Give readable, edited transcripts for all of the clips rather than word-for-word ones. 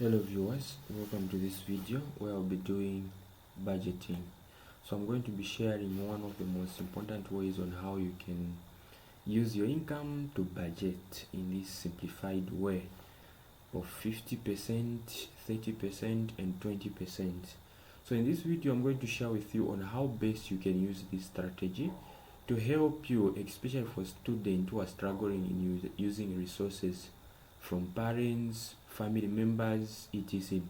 Hello viewers, welcome to this video where I'll be doing budgeting. So I'm going to be sharing one of the most important ways on how you can use your income to budget in this simplified way of 50%, 30% and 20%. So in this video I'm going to share with you on how best you can use this strategy to help you, especially for students who are struggling in using resources from parents, family members, etc.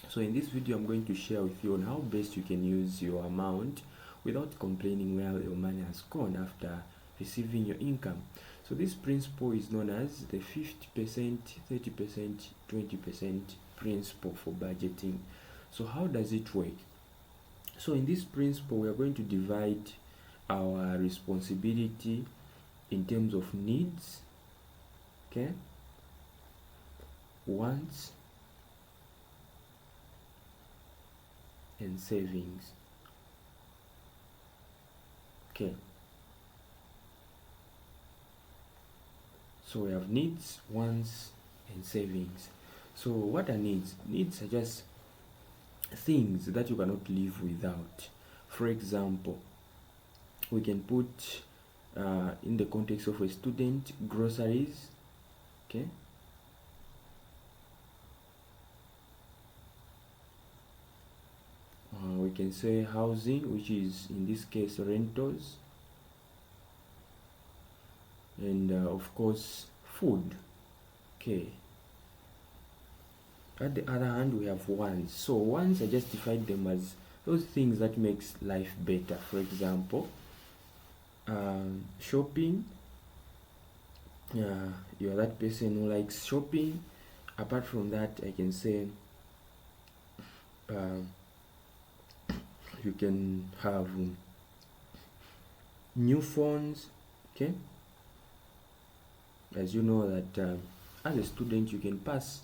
So in this video I'm going to share with you on how best you can use your amount without complaining where your money has gone after receiving your income. So this principle is known as the 50%, 30%, 20% principle for budgeting. So how does it work? So in this principle we are going to divide our responsibility in terms of needs, okay, wants and savings. Okay, so we have needs, wants and savings. So what are needs? Needs are just things that you cannot live without. For example, we can put in the context of a student, groceries, okay, we can say housing, which is in this case rentals, and of course food. Okay, at the other hand we have wants. So wants, I justified them as those things that makes life better. For example, shopping, you are that person who likes shopping. Apart from that, I can say you can have new phones. Okay, as you know that as a student you can pass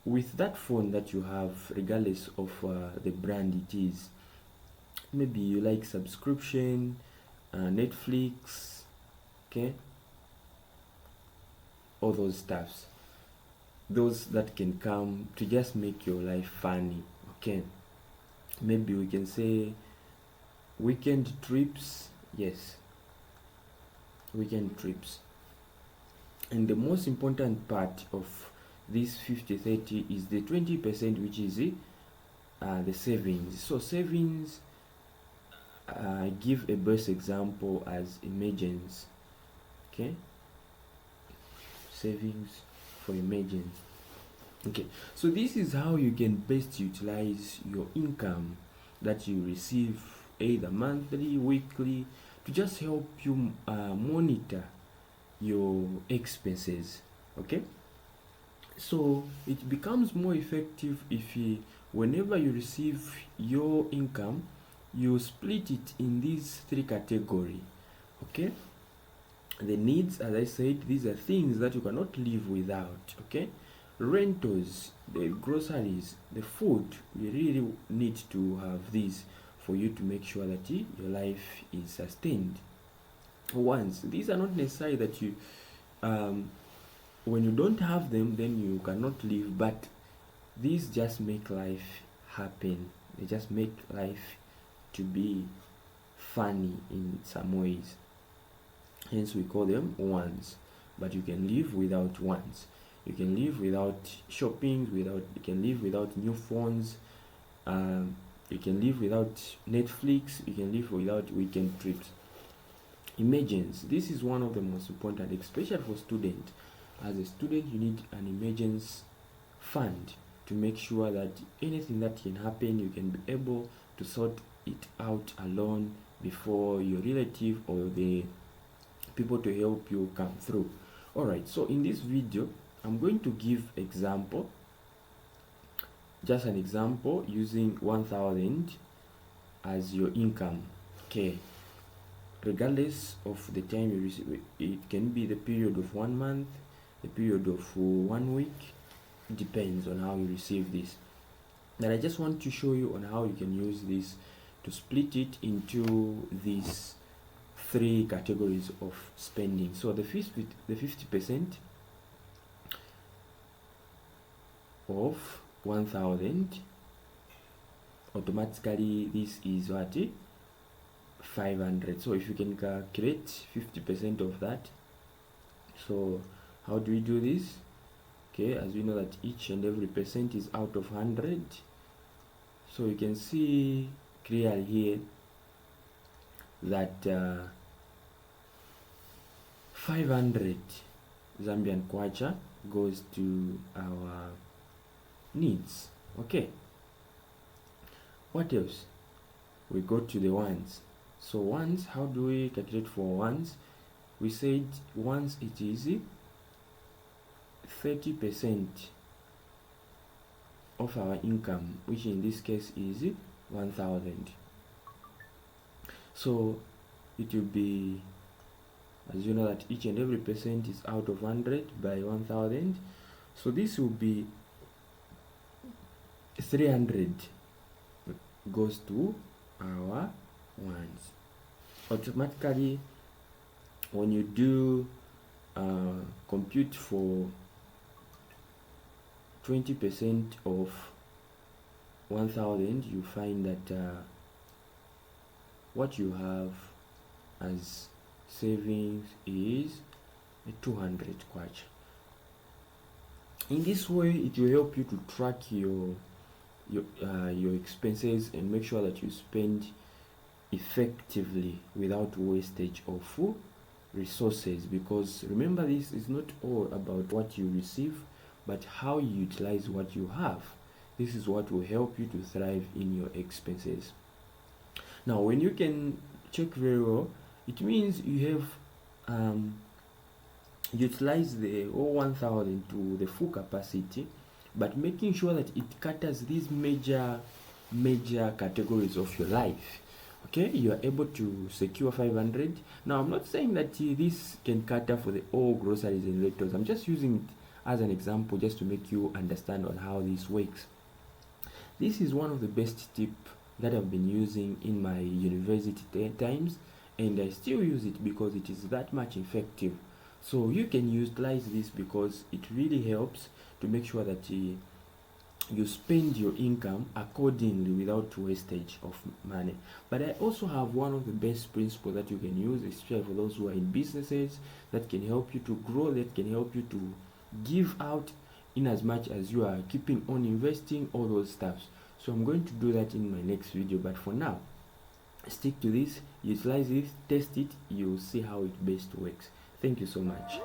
with that phone that you have regardless of the brand it is. Maybe you like subscription, Netflix, okay, all those stuffs, those that can come to just make your life funny. Okay, maybe we can say weekend trips. Yes, weekend trips. And the most important part of this 50-30 is the 20%, which is the savings. So savings, I give a best example as emergency. Okay, savings for emergency. Okay, so this is how you can best utilize your income that you receive either monthly, weekly, to just help you monitor your expenses. Okay, so it becomes more effective if whenever you receive your income, you split it in these three categories. Okay, the needs, as I said, these are things that you cannot live without. Okay, rentals, the groceries, the food, you really need to have these for you to make sure that your life is sustained. Wants, these are not necessarily that you when you don't have them then you cannot live, but these just make life happen. They just make life to be funny in some ways, hence we call them wants. But you can live without wants. You can live without shopping, you can live without new phones, you can live without Netflix, you can live without weekend trips. Emergency, this is one of the most important, especially for students. As a student you need an emergency fund to make sure that anything that can happen you can be able to sort it out alone before your relative or the people to help you come through. Alright, so in this video I'm going to give example, just an example using 1,000 as your income. Okay, regardless of the time you receive it, it can be the period of 1 month, the period of 1 week, it depends on how you receive this. Then I just want to show you on how you can use this to split it into these three categories of spending. So the 50%, of 1000, automatically this is what, 500. So if you can calculate 50% of that, so how do we do this? Okay, as we know that each and every percent is out of 100, so you can see clearly here that 500 Zambian kwacha goes to our needs. Okay, what else? We go to the ones. So ones, how do we calculate for ones? We said once it is 30% of our income, which in this case is 1000. So it will be, as you know that each and every percent is out of 100 by 1000, so this will be 300 goes to our ones. Automatically when you do compute for 20% of 1000, you find that what you have as savings is 200 kwacha. In this way it will help you to track your expenses and make sure that you spend effectively without wastage of resources, because remember, this is not all about what you receive but how you utilize what you have. This is what will help you to thrive in your expenses. Now when you can check very well, it means you have utilized the whole 1000 to the full capacity, but making sure that it caters these major categories of your life. Okay, you are able to secure 500. Now I'm not saying that this can cater for the all groceries and electrons. I'm just using it as an example just to make you understand on how this works. This is one of the best tips that I've been using in my university times, and I still use it because it is that much effective. So you can utilize this because it really helps to make sure that you spend your income accordingly without wastage of money. But I also have one of the best principles that you can use, especially for those who are in businesses, that can help you to grow, that can help you to give out in as much as you are keeping on investing, all those stuffs. So I'm going to do that in my next video, but for now stick to this, utilize it, test it, you'll see how it best works. Thank you so much.